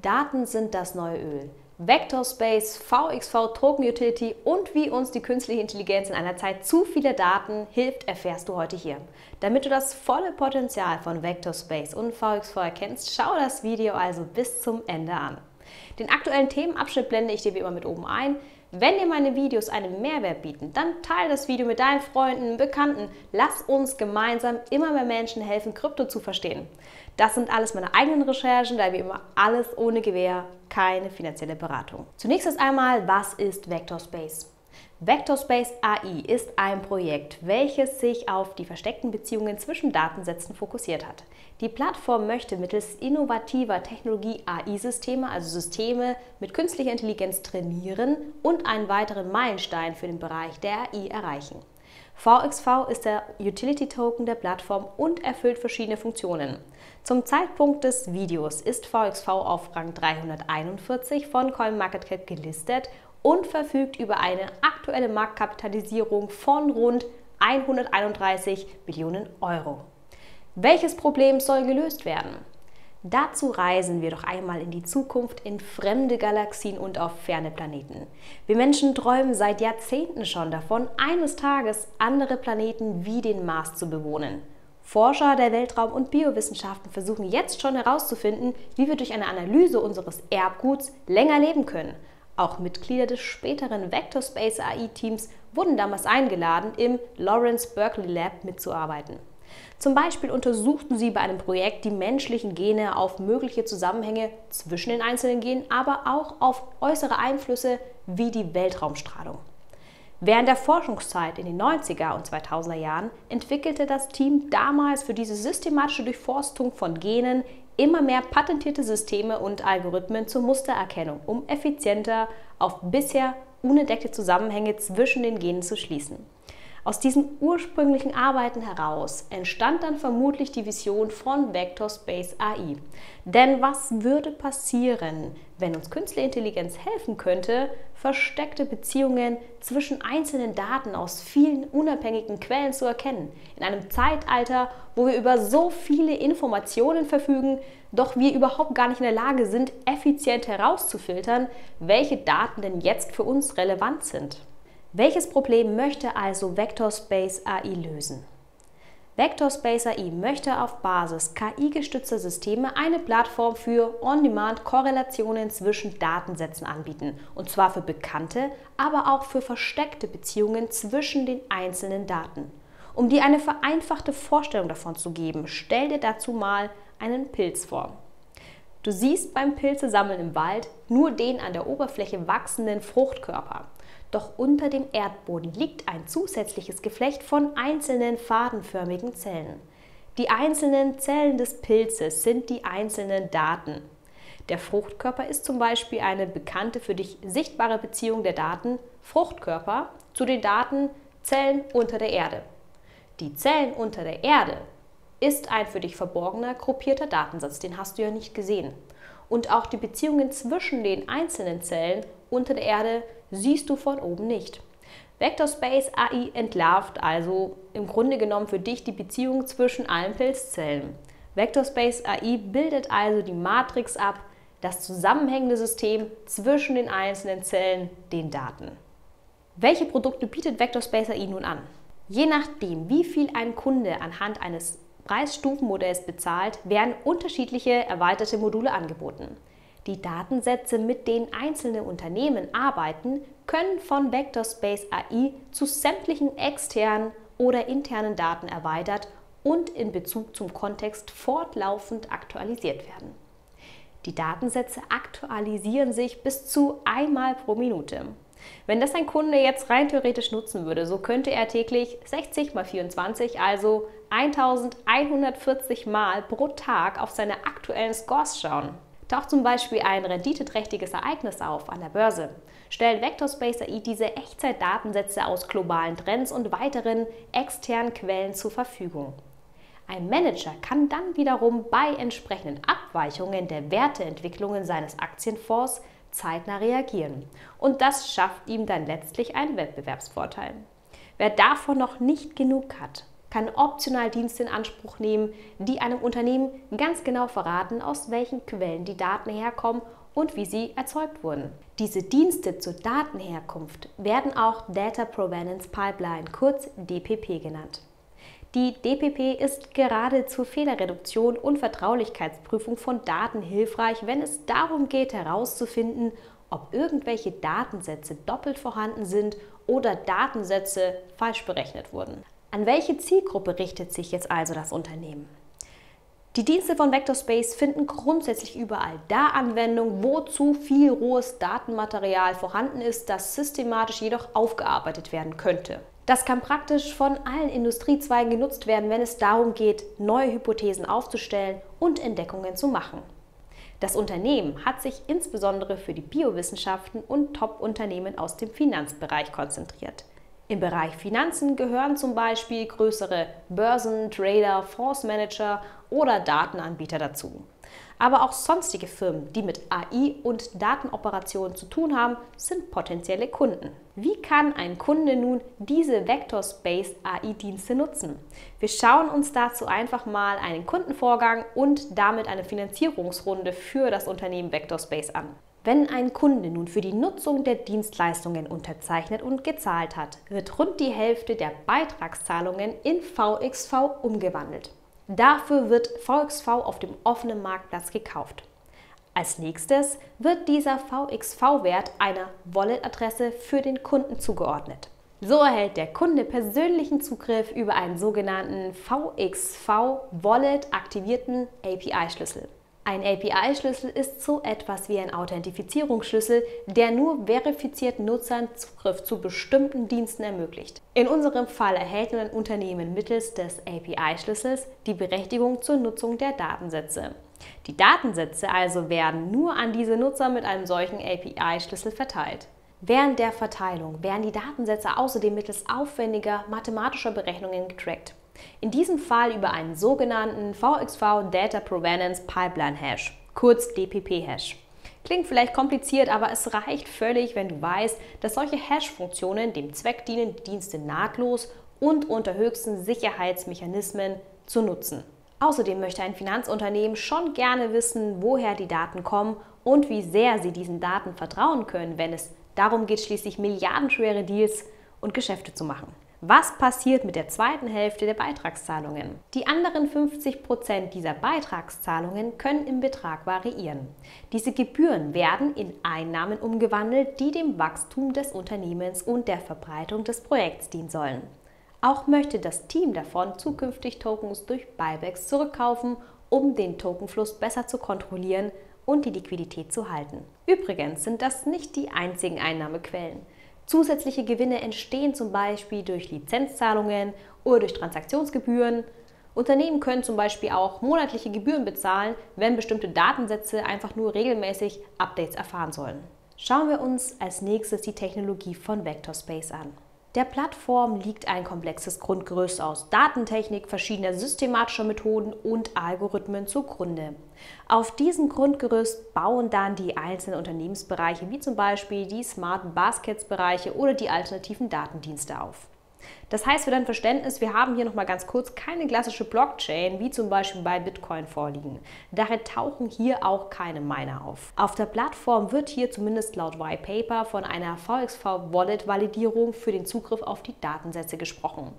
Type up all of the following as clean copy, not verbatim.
Daten sind das neue Öl. Vector Space, VXV Token Utility und wie uns die künstliche Intelligenz in einer Zeit zu viele Daten hilft, erfährst du heute hier. Damit du das volle Potenzial von Vector Space und VXV erkennst, schau das Video also bis zum Ende an. Den aktuellen Themenabschnitt blende ich dir wie immer mit oben ein. Wenn dir meine Videos einen Mehrwert bieten, dann teile das Video mit deinen Freunden, Bekannten. Lass uns gemeinsam immer mehr Menschen helfen, Krypto zu verstehen. Das sind alles meine eigenen Recherchen, da wie immer alles ohne Gewähr, keine finanzielle Beratung. Zunächst erst einmal, was ist Vector Space? Vector Space AI ist ein Projekt, welches sich auf die versteckten Beziehungen zwischen Datensätzen fokussiert hat. Die Plattform möchte mittels innovativer Technologie AI-Systeme, also Systeme mit künstlicher Intelligenz trainieren und einen weiteren Meilenstein für den Bereich der AI erreichen. VXV ist der Utility-Token der Plattform und erfüllt verschiedene Funktionen. Zum Zeitpunkt des Videos ist VXV auf Rang 341 von CoinMarketCap gelistet und verfügt über eine aktuelle Marktkapitalisierung von rund 131 Billionen Euro. Welches Problem soll gelöst werden? Dazu reisen wir doch einmal in die Zukunft, in fremde Galaxien und auf ferne Planeten. Wir Menschen träumen seit Jahrzehnten schon davon, eines Tages andere Planeten wie den Mars zu bewohnen. Forscher der Weltraum- und Biowissenschaften versuchen jetzt schon herauszufinden, wie wir durch eine Analyse unseres Erbguts länger leben können. Auch Mitglieder des späteren Vector Space AI-Teams wurden damals eingeladen, im Lawrence Berkeley Lab mitzuarbeiten. Zum Beispiel untersuchten sie bei einem Projekt die menschlichen Gene auf mögliche Zusammenhänge zwischen den einzelnen Genen, aber auch auf äußere Einflüsse wie die Weltraumstrahlung. Während der Forschungszeit in den 90er und 2000er Jahren entwickelte das Team damals für diese systematische Durchforstung von Genen immer mehr patentierte Systeme und Algorithmen zur Mustererkennung, um effizienter auf bisher unentdeckte Zusammenhänge zwischen den Genen zu schließen. Aus diesen ursprünglichen Arbeiten heraus entstand dann vermutlich die Vision von Vector Space AI. Denn was würde passieren, wenn uns künstliche Intelligenz helfen könnte, versteckte Beziehungen zwischen einzelnen Daten aus vielen unabhängigen Quellen zu erkennen? In einem Zeitalter, wo wir über so viele Informationen verfügen, doch wir überhaupt gar nicht in der Lage sind, effizient herauszufiltern, welche Daten denn jetzt für uns relevant sind. Welches Problem möchte also Vector Space AI lösen? Vector Space AI möchte auf Basis KI-gestützter Systeme eine Plattform für On-Demand-Korrelationen zwischen Datensätzen anbieten, und zwar für bekannte, aber auch für versteckte Beziehungen zwischen den einzelnen Daten. Um dir eine vereinfachte Vorstellung davon zu geben, stell dir dazu mal einen Pilz vor. Du siehst beim Pilzesammeln im Wald nur den an der Oberfläche wachsenden Fruchtkörper. Doch unter dem Erdboden liegt ein zusätzliches Geflecht von einzelnen fadenförmigen Zellen. Die einzelnen Zellen des Pilzes sind die einzelnen Daten. Der Fruchtkörper ist zum Beispiel eine bekannte für dich sichtbare Beziehung der Daten Fruchtkörper zu den Daten Zellen unter der Erde. Die Zellen unter der Erde ist ein für dich verborgener, gruppierter Datensatz, den hast du ja nicht gesehen. Und auch die Beziehungen zwischen den einzelnen Zellen unter der Erde siehst du von oben nicht. Vector Space AI entlarvt also im Grunde genommen für dich die Beziehung zwischen allen Pilzzellen. Vector Space AI bildet also die Matrix ab, das zusammenhängende System zwischen den einzelnen Zellen, den Daten. Welche Produkte bietet Vector Space AI nun an? Je nachdem, wie viel ein Kunde anhand eines Preisstufenmodells bezahlt, werden unterschiedliche erweiterte Module angeboten. Die Datensätze, mit denen einzelne Unternehmen arbeiten, können von Vector Space AI zu sämtlichen externen oder internen Daten erweitert und in Bezug zum Kontext fortlaufend aktualisiert werden. Die Datensätze aktualisieren sich bis zu einmal pro Minute. Wenn das ein Kunde jetzt rein theoretisch nutzen würde, so könnte er täglich 60 mal 24, also 1140 Mal pro Tag auf seine aktuellen Scores schauen. Taucht zum Beispiel ein renditeträchtiges Ereignis auf an der Börse, stellt Vector Space AI diese Echtzeitdatensätze aus globalen Trends und weiteren externen Quellen zur Verfügung. Ein Manager kann dann wiederum bei entsprechenden Abweichungen der Werteentwicklungen seines Aktienfonds zeitnah reagieren. Und das schafft ihm dann letztlich einen Wettbewerbsvorteil. Wer davon noch nicht genug hat, kann optional Dienste in Anspruch nehmen, die einem Unternehmen ganz genau verraten, aus welchen Quellen die Daten herkommen und wie sie erzeugt wurden. Diese Dienste zur Datenherkunft werden auch Data Provenance Pipeline, kurz DPP genannt. Die DPP ist gerade zur Fehlerreduktion und Vertraulichkeitsprüfung von Daten hilfreich, wenn es darum geht, herauszufinden, ob irgendwelche Datensätze doppelt vorhanden sind oder Datensätze falsch berechnet wurden. An welche Zielgruppe richtet sich jetzt also das Unternehmen? Die Dienste von Vectorspace finden grundsätzlich überall da Anwendung, wo zu viel rohes Datenmaterial vorhanden ist, das systematisch jedoch aufgearbeitet werden könnte. Das kann praktisch von allen Industriezweigen genutzt werden, wenn es darum geht, neue Hypothesen aufzustellen und Entdeckungen zu machen. Das Unternehmen hat sich insbesondere für die Biowissenschaften und Top-Unternehmen aus dem Finanzbereich konzentriert. Im Bereich Finanzen gehören zum Beispiel größere Börsen, Trader, Fondsmanager oder Datenanbieter dazu. Aber auch sonstige Firmen, die mit AI und Datenoperationen zu tun haben, sind potenzielle Kunden. Wie kann ein Kunde nun diese Vectorspace AI-Dienste nutzen? Wir schauen uns dazu einfach mal einen Kundenvorgang und damit eine Finanzierungsrunde für das Unternehmen Vectorspace an. Wenn ein Kunde nun für die Nutzung der Dienstleistungen unterzeichnet und gezahlt hat, wird rund die Hälfte der Beitragszahlungen in VXV umgewandelt. Dafür wird VXV auf dem offenen Marktplatz gekauft. Als nächstes wird dieser VXV-Wert einer Wallet-Adresse für den Kunden zugeordnet. So erhält der Kunde persönlichen Zugriff über einen sogenannten VXV-Wallet-aktivierten API-Schlüssel. Ein API-Schlüssel ist so etwas wie ein Authentifizierungsschlüssel, der nur verifizierten Nutzern Zugriff zu bestimmten Diensten ermöglicht. In unserem Fall erhält ein Unternehmen mittels des API-Schlüssels die Berechtigung zur Nutzung der Datensätze. Die Datensätze also werden nur an diese Nutzer mit einem solchen API-Schlüssel verteilt. Während der Verteilung werden die Datensätze außerdem mittels aufwendiger mathematischer Berechnungen getrackt. In diesem Fall über einen sogenannten VXV Data Provenance Pipeline Hash, kurz DPP-Hash. Klingt vielleicht kompliziert, aber es reicht völlig, wenn du weißt, dass solche Hash-Funktionen dem Zweck dienen, Dienste nahtlos und unter höchsten Sicherheitsmechanismen zu nutzen. Außerdem möchte ein Finanzunternehmen schon gerne wissen, woher die Daten kommen und wie sehr sie diesen Daten vertrauen können, wenn es darum geht, schließlich milliardenschwere Deals und Geschäfte zu machen. Was passiert mit der zweiten Hälfte der Beitragszahlungen? Die anderen 50% dieser Beitragszahlungen können im Betrag variieren. Diese Gebühren werden in Einnahmen umgewandelt, die dem Wachstum des Unternehmens und der Verbreitung des Projekts dienen sollen. Auch möchte das Team davon zukünftig Tokens durch Buybacks zurückkaufen, um den Tokenfluss besser zu kontrollieren und die Liquidität zu halten. Übrigens sind das nicht die einzigen Einnahmequellen. Zusätzliche Gewinne entstehen zum Beispiel durch Lizenzzahlungen oder durch Transaktionsgebühren. Unternehmen können zum Beispiel auch monatliche Gebühren bezahlen, wenn bestimmte Datensätze einfach nur regelmäßig Updates erfahren sollen. Schauen wir uns als nächstes die Technologie von Vectorspace an. Der Plattform liegt ein komplexes Grundgerüst aus Datentechnik, verschiedener systematischer Methoden und Algorithmen zugrunde. Auf diesem Grundgerüst bauen dann die einzelnen Unternehmensbereiche, wie zum Beispiel die Smart Baskets-Bereiche oder die alternativen Datendienste auf. Das heißt für dein Verständnis, wir haben hier nochmal ganz kurz keine klassische Blockchain, wie zum Beispiel bei Bitcoin vorliegen. Daher tauchen hier auch keine Miner auf. Auf der Plattform wird hier zumindest laut White Paper von einer VXV-Wallet-Validierung für den Zugriff auf die Datensätze gesprochen.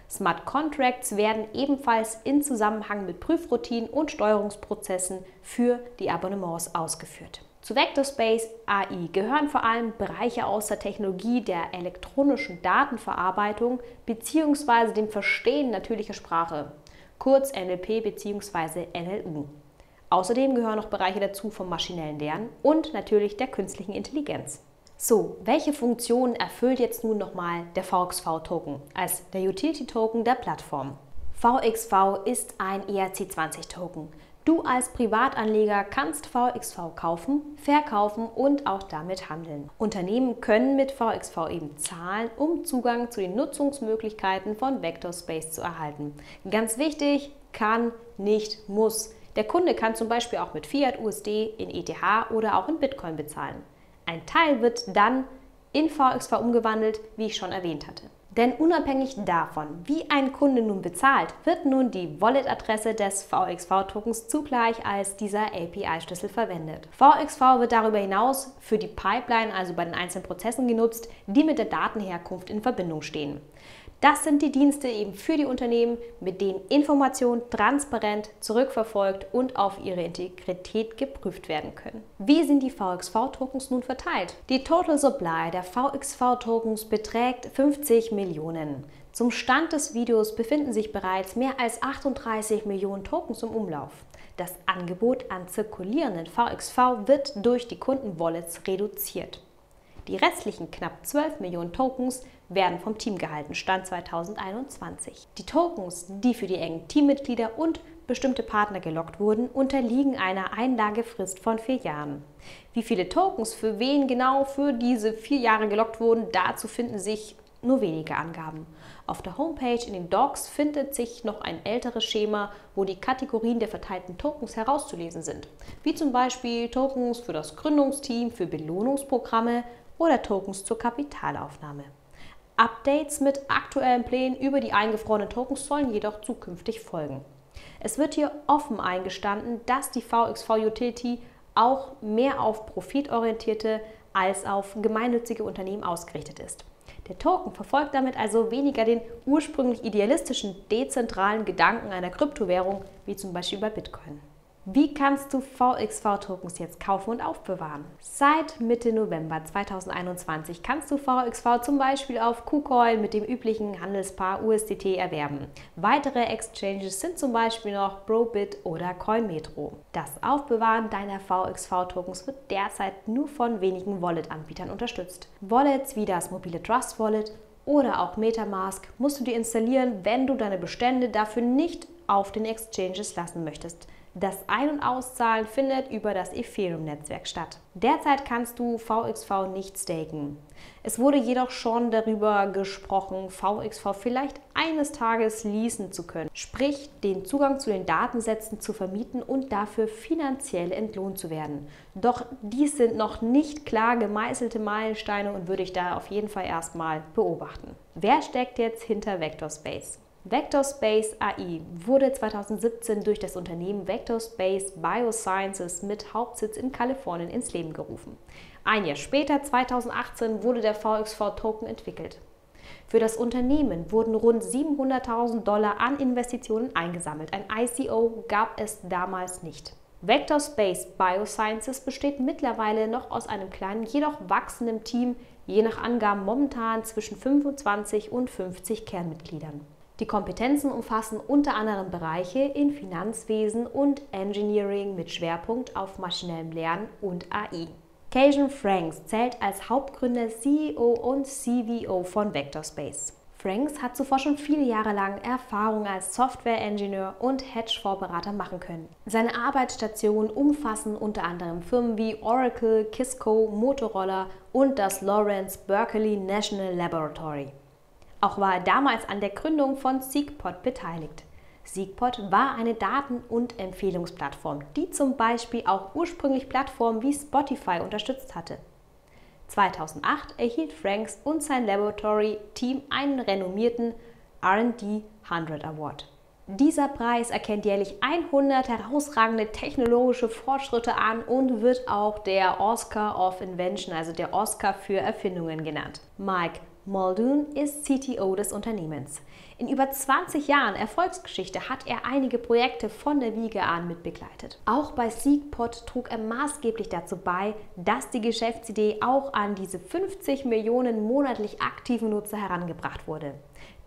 Smart Contracts werden ebenfalls in Zusammenhang mit Prüfroutinen und Steuerungsprozessen für die Abonnements ausgeführt. Zu Vectorspace AI gehören vor allem Bereiche aus der Technologie der elektronischen Datenverarbeitung bzw. dem Verstehen natürlicher Sprache, kurz NLP bzw. NLU. Außerdem gehören noch Bereiche dazu vom maschinellen Lernen und natürlich der künstlichen Intelligenz. So, welche Funktion erfüllt jetzt nun nochmal der VXV-Token als der Utility-Token der Plattform? VXV ist ein ERC20-Token. Du als Privatanleger kannst VXV kaufen, verkaufen und auch damit handeln. Unternehmen können mit VXV eben zahlen, um Zugang zu den Nutzungsmöglichkeiten von Vectorspace zu erhalten. Ganz wichtig, kann, nicht, muss. Der Kunde kann zum Beispiel auch mit Fiat USD, in ETH oder auch in Bitcoin bezahlen. Ein Teil wird dann in VXV umgewandelt, wie ich schon erwähnt hatte. Denn unabhängig davon, wie ein Kunde nun bezahlt, wird nun die Wallet-Adresse des VXV-Tokens zugleich als dieser API-Schlüssel verwendet. VXV wird darüber hinaus für die Pipeline, also bei den einzelnen Prozessen genutzt, die mit der Datenherkunft in Verbindung stehen. Das sind die Dienste eben für die Unternehmen, mit denen Informationen transparent zurückverfolgt und auf ihre Integrität geprüft werden können. Wie sind die VXV-Tokens nun verteilt? Die Total Supply der VXV-Tokens beträgt 50 Millionen. Zum Stand des Videos befinden sich bereits mehr als 38 Millionen Tokens im Umlauf. Das Angebot an zirkulierenden VXV wird durch die Kundenwallets reduziert. Die restlichen knapp 12 Millionen Tokens werden vom Team gehalten, Stand 2021. Die Tokens, die für die engen Teammitglieder und bestimmte Partner gelockt wurden, unterliegen einer Einlagefrist von 4 Jahren. Wie viele Tokens für wen genau für diese 4 Jahre gelockt wurden, dazu finden sich nur wenige Angaben. Auf der Homepage in den Docs findet sich noch ein älteres Schema, wo die Kategorien der verteilten Tokens herauszulesen sind, wie zum Beispiel Tokens für das Gründungsteam, für Belohnungsprogramme oder Tokens zur Kapitalaufnahme. Updates mit aktuellen Plänen über die eingefrorenen Tokens sollen jedoch zukünftig folgen. Es wird hier offen eingestanden, dass die VXV Utility auch mehr auf profitorientierte als auf gemeinnützige Unternehmen ausgerichtet ist. Der Token verfolgt damit also weniger den ursprünglich idealistischen, dezentralen Gedanken einer Kryptowährung, wie zum Beispiel bei Bitcoin. Wie kannst du VXV-Tokens jetzt kaufen und aufbewahren? Seit Mitte November 2021 kannst du VXV zum Beispiel auf KuCoin mit dem üblichen Handelspaar USDT erwerben. Weitere Exchanges sind zum Beispiel noch Brobit oder CoinMetro. Das Aufbewahren deiner VXV-Tokens wird derzeit nur von wenigen Wallet-Anbietern unterstützt. Wallets wie das mobile Trust Wallet oder auch Metamask musst du dir installieren, wenn du deine Bestände dafür nicht auf den Exchanges lassen möchtest. Das Ein- und Auszahlen findet über das Ethereum-Netzwerk statt. Derzeit kannst du VXV nicht staken. Es wurde jedoch schon darüber gesprochen, VXV vielleicht eines Tages leasen zu können, sprich den Zugang zu den Datensätzen zu vermieten und dafür finanziell entlohnt zu werden. Doch dies sind noch nicht klar gemeißelte Meilensteine und würde ich da auf jeden Fall erstmal beobachten. Wer steckt jetzt hinter VectorSpace? VectorSpace AI wurde 2017 durch das Unternehmen VectorSpace Biosciences mit Hauptsitz in Kalifornien ins Leben gerufen. Ein Jahr später, 2018, wurde der VXV-Token entwickelt. Für das Unternehmen wurden rund $700.000 an Investitionen eingesammelt. Ein ICO gab es damals nicht. VectorSpace Biosciences besteht mittlerweile noch aus einem kleinen, jedoch wachsenden Team, je nach Angaben momentan zwischen 25 und 50 Kernmitgliedern. Die Kompetenzen umfassen unter anderem Bereiche in Finanzwesen und Engineering mit Schwerpunkt auf maschinellem Lernen und AI. Cajun Franks zählt als Hauptgründer, CEO und CVO von VectorSpace. Franks hat zuvor schon viele Jahre lang Erfahrung als Software-Ingenieur und Hedgefondsberater machen können. Seine Arbeitsstationen umfassen unter anderem Firmen wie Oracle, Kisco, Motorola und das Lawrence Berkeley National Laboratory. Auch war er damals an der Gründung von Seekpot beteiligt. Seekpot war eine Daten- und Empfehlungsplattform, die zum Beispiel auch ursprünglich Plattformen wie Spotify unterstützt hatte. 2008 erhielt Franks und sein Laboratory-Team einen renommierten R&D 100 Award. Dieser Preis erkennt jährlich 100 herausragende technologische Fortschritte an und wird auch der Oscar of Invention, also der Oscar für Erfindungen genannt. Mike Muldoon ist CTO des Unternehmens. In über 20 Jahren Erfolgsgeschichte hat er einige Projekte von der Wiege an mitbegleitet. Auch bei Seekpot trug er maßgeblich dazu bei, dass die Geschäftsidee auch an diese 50 Millionen monatlich aktiven Nutzer herangebracht wurde.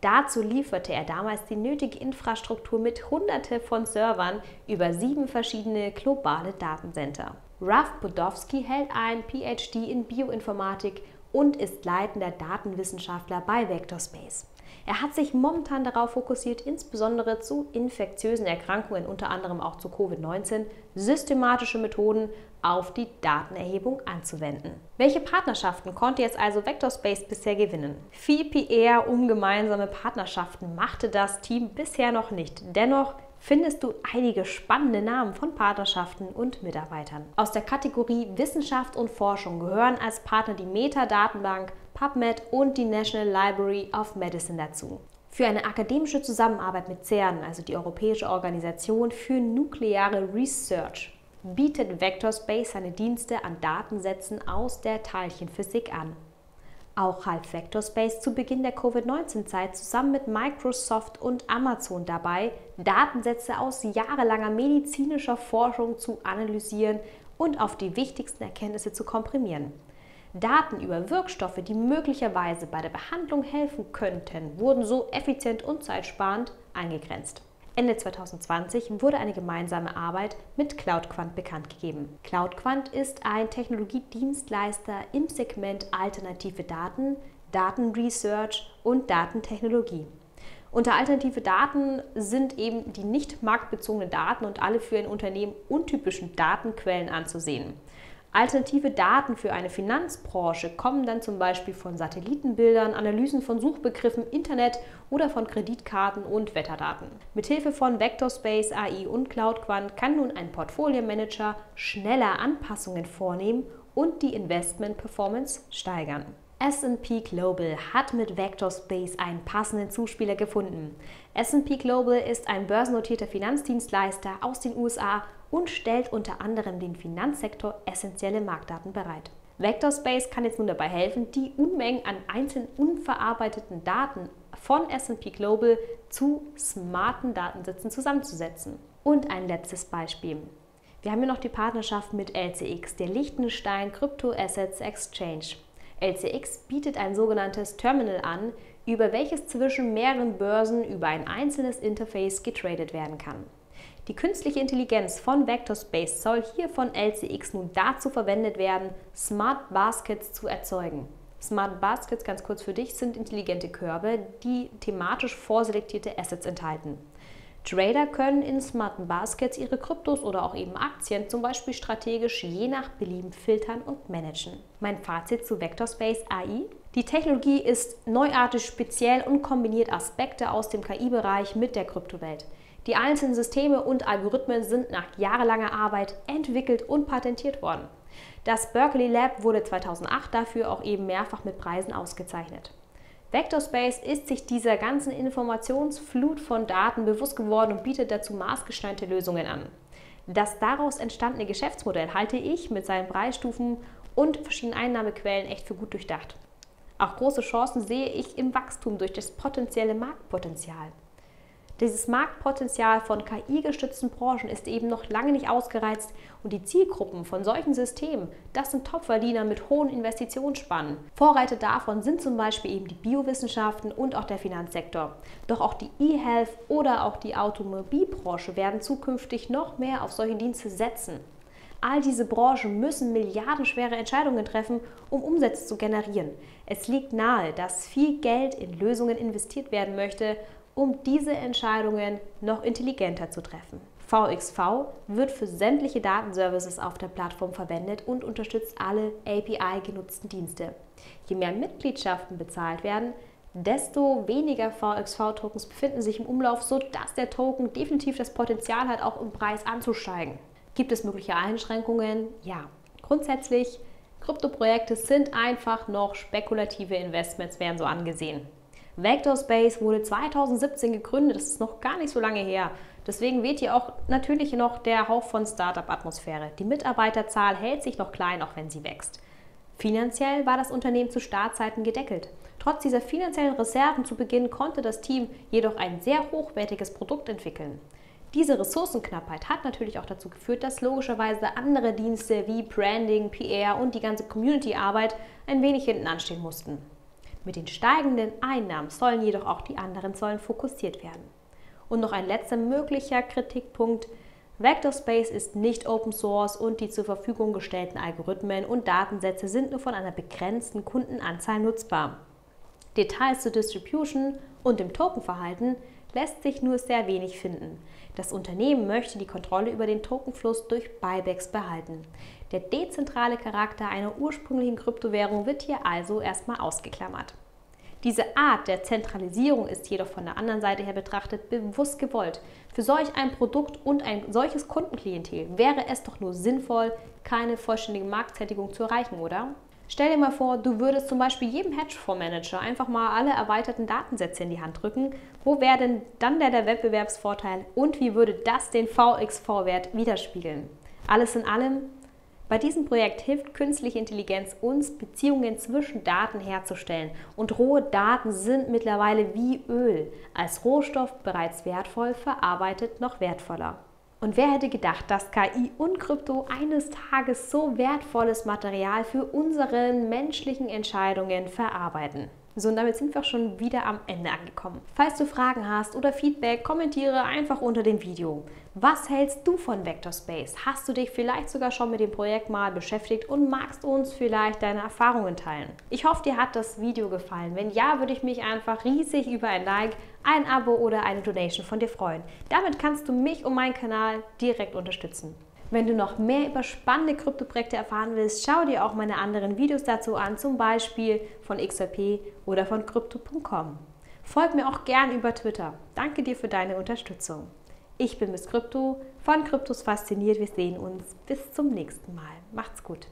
Dazu lieferte er damals die nötige Infrastruktur mit Hunderte von Servern über 7 verschiedene globale Datencenter. Ralph Podofsky hält ein PhD in Bioinformatik und ist leitender Datenwissenschaftler bei VectorSpace. Er hat sich momentan darauf fokussiert, insbesondere zu infektiösen Erkrankungen, unter anderem auch zu Covid-19, systematische Methoden auf die Datenerhebung anzuwenden. Welche Partnerschaften konnte jetzt also VectorSpace bisher gewinnen? Viel PR um gemeinsame Partnerschaften machte das Team bisher noch nicht. Dennoch findest du einige spannende Namen von Partnerschaften und Mitarbeitern. Aus der Kategorie Wissenschaft und Forschung gehören als Partner die Meta-Datenbank, PubMed und die National Library of Medicine dazu. Für eine akademische Zusammenarbeit mit CERN, also die Europäische Organisation für nukleare Research, bietet Vectorspace seine Dienste an Datensätzen aus der Teilchenphysik an. Auch half Vectorspace zu Beginn der Covid-19-Zeit zusammen mit Microsoft und Amazon dabei, Datensätze aus jahrelanger medizinischer Forschung zu analysieren und auf die wichtigsten Erkenntnisse zu komprimieren. Daten über Wirkstoffe, die möglicherweise bei der Behandlung helfen könnten, wurden so effizient und zeitsparend eingegrenzt. Ende 2020 wurde eine gemeinsame Arbeit mit CloudQuant bekannt gegeben. CloudQuant ist ein Technologiedienstleister im Segment alternative Daten, Datenresearch und Datentechnologie. Unter alternative Daten sind eben die nicht marktbezogenen Daten und alle für ein Unternehmen untypischen Datenquellen anzusehen. Alternative Daten für eine Finanzbranche kommen dann zum Beispiel von Satellitenbildern, Analysen von Suchbegriffen, Internet oder von Kreditkarten und Wetterdaten. Mithilfe von Vectorspace AI und CloudQuant kann nun ein Portfolio-Manager schneller Anpassungen vornehmen und die Investment-Performance steigern. S&P Global hat mit Vectorspace einen passenden Zuspieler gefunden. S&P Global ist ein börsennotierter Finanzdienstleister aus den USA und stellt unter anderem den Finanzsektor essentielle Marktdaten bereit. Vectorspace kann jetzt nun dabei helfen, die Unmengen an einzelnen unverarbeiteten Daten von S&P Global zu smarten Datensätzen zusammenzusetzen. Und ein letztes Beispiel. Wir haben hier noch die Partnerschaft mit LCX, der Liechtenstein Crypto Assets Exchange. LCX bietet ein sogenanntes Terminal an, über welches zwischen mehreren Börsen über ein einzelnes Interface getradet werden kann. Die künstliche Intelligenz von Vectorspace soll hier von LCX nun dazu verwendet werden, Smart Baskets zu erzeugen. Smart Baskets, ganz kurz für dich, sind intelligente Körbe, die thematisch vorselektierte Assets enthalten. Trader können in smarten Baskets ihre Kryptos oder auch eben Aktien zum Beispiel strategisch je nach Belieben filtern und managen. Mein Fazit zu Vectorspace AI: Die Technologie ist neuartig, speziell und kombiniert Aspekte aus dem KI-Bereich mit der Kryptowelt. Die einzelnen Systeme und Algorithmen sind nach jahrelanger Arbeit entwickelt und patentiert worden. Das Berkeley Lab wurde 2008 dafür auch eben mehrfach mit Preisen ausgezeichnet. Vectorspace ist sich dieser ganzen Informationsflut von Daten bewusst geworden und bietet dazu maßgeschneiderte Lösungen an. Das daraus entstandene Geschäftsmodell halte ich mit seinen Preisstufen und verschiedenen Einnahmequellen echt für gut durchdacht. Auch große Chancen sehe ich im Wachstum durch das potenzielle Marktpotenzial. Dieses Marktpotenzial von KI-gestützten Branchen ist eben noch lange nicht ausgereizt und die Zielgruppen von solchen Systemen, das sind Topverdiener mit hohen Investitionsspannen. Vorreiter davon sind zum Beispiel eben die Biowissenschaften und auch der Finanzsektor. Doch auch die E-Health oder auch die Automobilbranche werden zukünftig noch mehr auf solche Dienste setzen. All diese Branchen müssen milliardenschwere Entscheidungen treffen, um Umsätze zu generieren. Es liegt nahe, dass viel Geld in Lösungen investiert werden möchte, um diese Entscheidungen noch intelligenter zu treffen. VXV wird für sämtliche Datenservices auf der Plattform verwendet und unterstützt alle API-genutzten Dienste. Je mehr Mitgliedschaften bezahlt werden, desto weniger VXV-Tokens befinden sich im Umlauf, sodass der Token definitiv das Potenzial hat, auch im Preis anzusteigen. Gibt es mögliche Einschränkungen? Ja. Grundsätzlich, Kryptoprojekte sind einfach noch spekulative Investments, werden so angesehen. Vectorspace wurde 2017 gegründet, das ist noch gar nicht so lange her. Deswegen weht hier auch natürlich noch der Hauch von Startup-Atmosphäre. Die Mitarbeiterzahl hält sich noch klein, auch wenn sie wächst. Finanziell war das Unternehmen zu Startzeiten gedeckelt. Trotz dieser finanziellen Reserven zu Beginn konnte das Team jedoch ein sehr hochwertiges Produkt entwickeln. Diese Ressourcenknappheit hat natürlich auch dazu geführt, dass logischerweise andere Dienste wie Branding, PR und die ganze Community-Arbeit ein wenig hinten anstehen mussten. Mit den steigenden Einnahmen sollen jedoch auch die anderen Säulen fokussiert werden. Und noch ein letzter möglicher Kritikpunkt: Vectorspace ist nicht Open Source und die zur Verfügung gestellten Algorithmen und Datensätze sind nur von einer begrenzten Kundenanzahl nutzbar. Details zur Distribution und dem Tokenverhalten lässt sich nur sehr wenig finden. Das Unternehmen möchte die Kontrolle über den Tokenfluss durch Buybacks behalten. Der dezentrale Charakter einer ursprünglichen Kryptowährung wird hier also erstmal ausgeklammert. Diese Art der Zentralisierung ist jedoch von der anderen Seite her betrachtet bewusst gewollt. Für solch ein Produkt und ein solches Kundenklientel wäre es doch nur sinnvoll, keine vollständige Marktsättigung zu erreichen, oder? Stell dir mal vor, du würdest zum Beispiel jedem Hedgefondsmanager einfach mal alle erweiterten Datensätze in die Hand drücken. Wo wäre denn dann der Wettbewerbsvorteil und wie würde das den VXV-Wert widerspiegeln? Alles in allem, bei diesem Projekt hilft künstliche Intelligenz uns, Beziehungen zwischen Daten herzustellen. Und rohe Daten sind mittlerweile wie Öl, als Rohstoff bereits wertvoll, verarbeitet noch wertvoller. Und wer hätte gedacht, dass KI und Krypto eines Tages so wertvolles Material für unsere menschlichen Entscheidungen verarbeiten? So, und damit sind wir auch schon wieder am Ende angekommen. Falls du Fragen hast oder Feedback, kommentiere einfach unter dem Video. Was hältst du von Vectorspace? Hast du dich vielleicht sogar schon mit dem Projekt mal beschäftigt und magst uns vielleicht deine Erfahrungen teilen? Ich hoffe, dir hat das Video gefallen. Wenn ja, würde ich mich einfach riesig über ein Like, ein Abo oder eine Donation von dir freuen. Damit kannst du mich und meinen Kanal direkt unterstützen. Wenn du noch mehr über spannende Kryptoprojekte erfahren willst, schau dir auch meine anderen Videos dazu an, zum Beispiel von XRP oder von Crypto.com. Folg mir auch gern über Twitter. Danke dir für deine Unterstützung. Ich bin Miss Krypto, von Kryptos fasziniert. Wir sehen uns bis zum nächsten Mal. Macht's gut.